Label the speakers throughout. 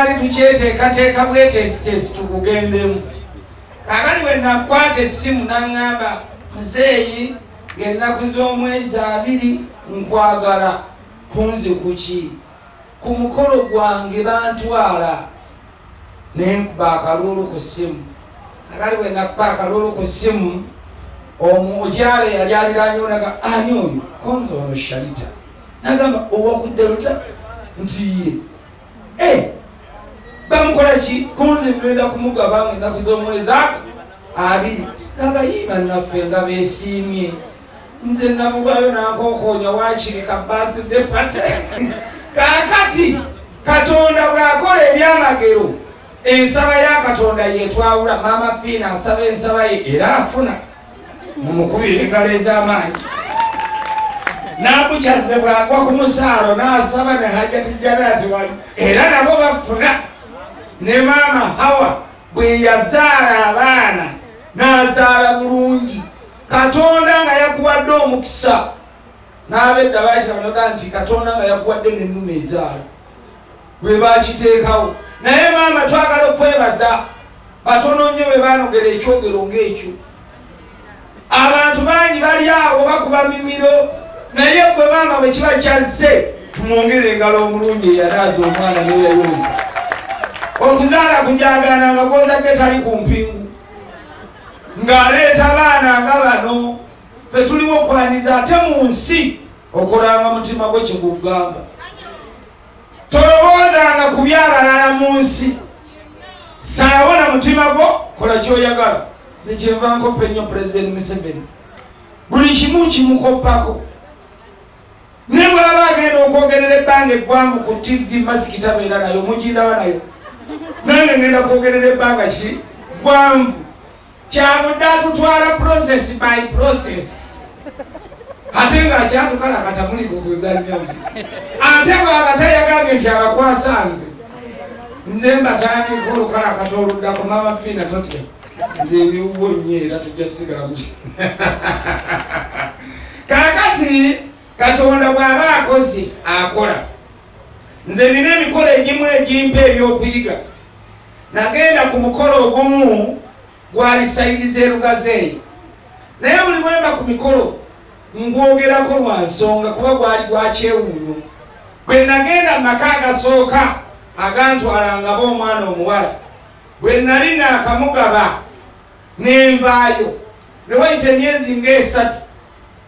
Speaker 1: twali tukyeteekateeka bwetesitesi tukugendemu. Kakati bwe nakwata essimu n'aŋŋamba muzeeyi ng'ennaku z'omwezi 2 nkwagala. Kunze kuki? Ku mukolo gwange bantwala. Ne nkuba akalulu ku ssimu. Kakati bwe nakuba akalulu ku ssimu omukyala yali aliraanyewo naga ani oyo? Konze ono Sharitah. Nagamba owakudde luta? Nti ye bamukola ki? Kunze ngenda kumugabanga ennaku z'omwezi 2. Naga yiba naffe nga beesiimye. Nze nabulwayo nankokoonya waakirika birthday party. Kaakati Katonda bw'akola ebyamagero, ensaba ya Katonda yetwawula. Maama Fiina asaba ensaba ye era afuna. Mumukubire engalo ez'amaanyi. Nabukyaze bw'agwa ku musaalo n'asaba ne Hajjati Janaati wali era nabo bafuna. Ne maama Hawa bwe yazaala abaana n'azaala bulungi. Katonda nga yakuwadde omukisa. N'abedda baakiraga nti Katonda nga yakuwadde n'ennume ezaala. Bwe baakiteekawo. Naye maama twagala okwebaza batono nnyo bwe baanogera ekyogero ng'ekyo. Abantu bangi bali awo bakuba mimiro. Naye bwe maama bwe kiba kyazze tumwongere engalo omulungi eyalaaza omwana n'eyayonsa. Okuzaala kujagaana nga gw'ozadde tali ku mpingu. Ng'aleeta baana nga bano. Ffe tuliwo okwaniza ate mu nsi okolanga mutima gwe kigugamba. Tolowoozanga ku by'abalala mu nsi. Salawo na mutima gwo, kola ky'oyagala. Nze kyenva nkoppa ennyo Pulezidenti Museveni. Buli kimu kimukoppako. Ne bw'aba agenda okwogerera ebbanga eggwanvu ku TV masiki tabeera nayo, mugindaba nayo. Nange ngenda kwogerera ebbanga ki? Ggwanvu. Kyabudde atutwala process by process. Ate ng'akyatukala muli kuguzannyamu. Ate bw'aba tayagambye nti abakwasanze. Nze mbatandika olukalakata oluddako Maama Fiina totya. Nze ebiwuwo nnyo era tujja kusigala muki. Kaakati Katonda bw'aba akoze akola. Nze nina emikolo egimu egimpa ebyokuyiga. Nagenda ku mukolo ogumu gwali sayidi z'erugazeeyo. Naye buli bwemba ku mikolo ngwogerako lwa nsonga kuba gwali gwa kyewuunyo. Bwe nagenda mu maka agasooka agantwalangabo omwana omuwala, bwe nali naakamugaba nenvaayo ne wayita emyezi ng'esatu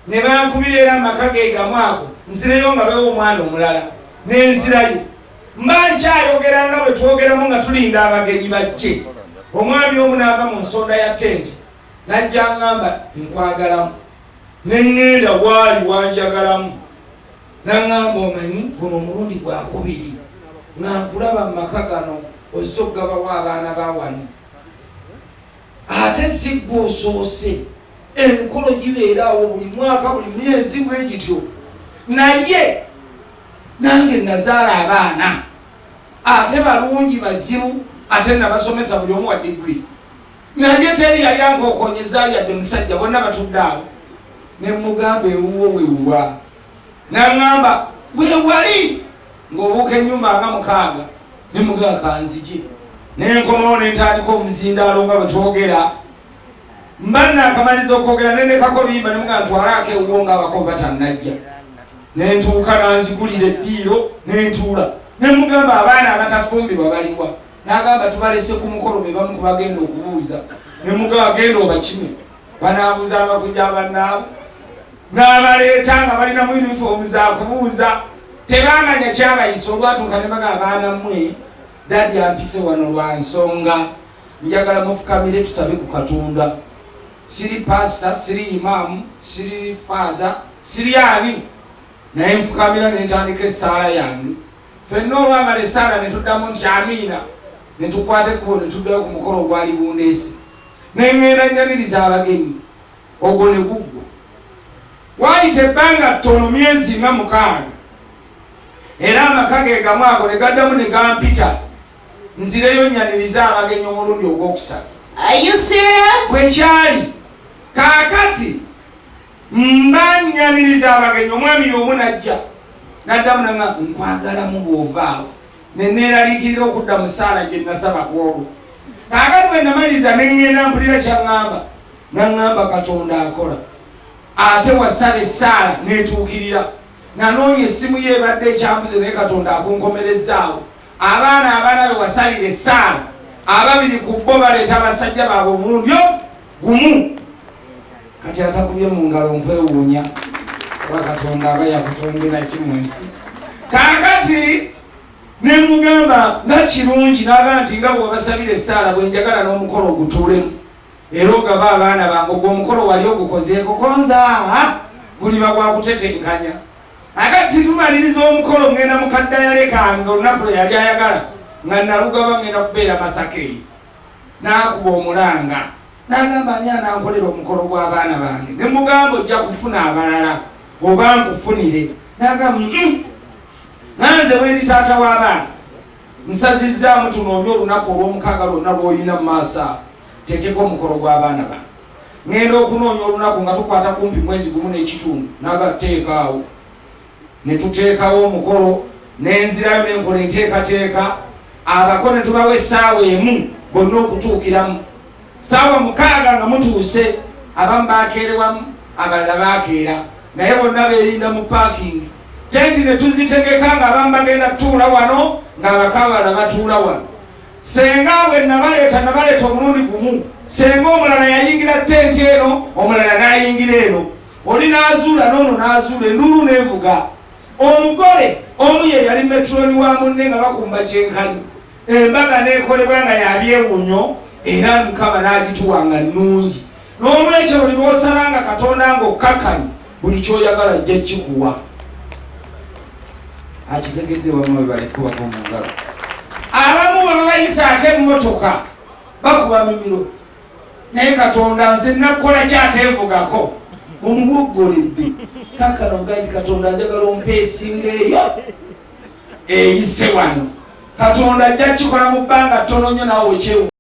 Speaker 1: ne bankubira era amaka ge gamu ago nzireyo nga bewo omwana omulala nenzirayo. Mba nkyayogera nga bwe twogeramu nga tulinda abagenyi bajje. Omwami omu n'ava mu nsonda ya tenti n'ajja ngamba nkwagalamu. Ne ŋŋenda bwali wanjagalamu. N'aŋŋamba omanyi guno omulundi gwakubiri nga nkulaba mu maka gano ozze okugabawo abaana ba wano. Ate si ggwe osoose. Emikolo gibeeraawo buli mwaka buli myezi bwe gityo. Naye nange nazaala abaana ate balungi bazibu ate nabasomesa buli omu wa degree. Naye teri yali ankokonyeza yadde musajja bonna batudde awo. Ne mugamba ewuwo wewa. N'aŋŋamba weewali ng'obuuka ennyumba nga 6. Ne mugamba kanzije. Ne nkomawo ne ntandika omuzindaalo nga bwe twogera. Mba naakamaliza okwogera ne ndekako oluyimba ne mugamba ntwalaako ewuwo ng'abako batannajja. Ne ntuuka n'anzigulira eddiiro ne ntuula. Ne mugamba abaana abatafumbirwa baliwa. N'agamba tubalese ku mukolo be bamu kubagenda okubuuza. Ne mugamba genda obakime. Banaabuuzanga kujja bannaabo. N'abaleeta nga balina mu yunifoomu za kubuuza. Tebamanya kyabayisa olwatuuka ne bagamba abaana mmwe dadi ampise wano lwa nsonga. Njagala mufukamire tusabe ku Katonda. Siri pastor, siri imaamu, siri father, siri ani. Naye nfukamira ne ntandika essaala yange. Ffenna olwamala essaala ne tuddamu nti amiina. Ne tukwate ekkubo ne tuddayo ku mukolo ogwali bundeesi. Ne ŋŋenda nnyaniriza abagenyi. Ogwo ne guggwa. Waayita ebbanga ttono myezi nga 6. Era amaka ge gamu ago ne gaddamu ne gampita. Nzireyo nnyaniriza abagenyi omulundi ogwokusatu.
Speaker 2: Are you serious?
Speaker 1: Bwe kyali kaakati mba nnyaniriza abagenyi omwami y'omu najja. N'addamu nanga nkwagalamu bw'ovaawo. neneeraliikirira okudda mu ssaala gye nasaba ku olwo. Kaakati bwe namaliza ne ŋŋenda mpulira kyaŋŋamba, naŋŋamba Katonda akola. Ate wasaba essaala neetuukirira. Nanoonya essimu ye ebadde ekyambuze naye Katonda akunkomerezaawo. Abaana be wasabira essaala, ababiri ku bo baleeta abasajja baabwe omulundi gumu. Kati atakubye mu ngalo nkwewuunya kuba Katonda aba yakutondera ki mu nsi. Kaakati ne mugamba nga kirungi n'agaa nti nga bwe wabasabira essaala bwe njagala n'omukolo ogutuulemu era ogaba abaana bange. Ogwo omukolo wali ogukozeeko konza guliba gwa kutetenkanya. Akati tumaliriza omukolo ngenda mu kaddayale kange olunaku lwe yali ayagala nga nalugaba ngenda kubeera Masaka n'akuba omulanga n'agamba ani anankolera omukolo gw'abaana bange. Ne mugamba ojja kufuna abalala oba nkufunire. N'agamba nanze bwendi taata w'abaana nsazizzaamu tunoonye olunaku olw'omukaaga lwonna lw'olina mu maaso awo tekeko omukolo gw'abaana bange. Ngenda okunoonya olunaku nga tukwata kumpi mwezi gumu n'ekitundu. Nagateekaawo ne tuteekawo omukolo n'enzirayo n'enkola enteekateeka. Abako ne tubawa essaawa emu bonna okutuukiramu. Ssaawa 6 nga mutuuse, abamu baakeerewamu abalala baakeera naye bonna beerinda mu paakingi. Tenti ne tuzitegeka ng'abamu bagenda tutuula wano ng'abakabala batuula wano. Senga bwe nabaleeta omulundi gumu, senga omulala yayingira tenti eno omulala n'ayingira eno, oli n'azuula n'ono n'azuula, enduulu n'evuga. Omugole omu ye yali metroni wa munne nga bakumba kyenkanyi. Embaga n'ekolebwa nga yabyewunyo era Mukama n'agituwa nga nnungi. N'olwekyo buli lw'osaba nga Katonda ng'okkakkanya buli ky'oyagala ajja kikuwa. Akitegedde bamwe bwe balekubako mu ngalo. Abamu bwe babayisaako emmotoka bakuba mimiro naye Katonda nze nakukola kyateevugako omugoggoledde. Kaakano mugaye nti Katonda njagala ompeesinga eyo eyise wano. Katonda ajja kukikola mu bbanga ttono nnyo naawe okyewu.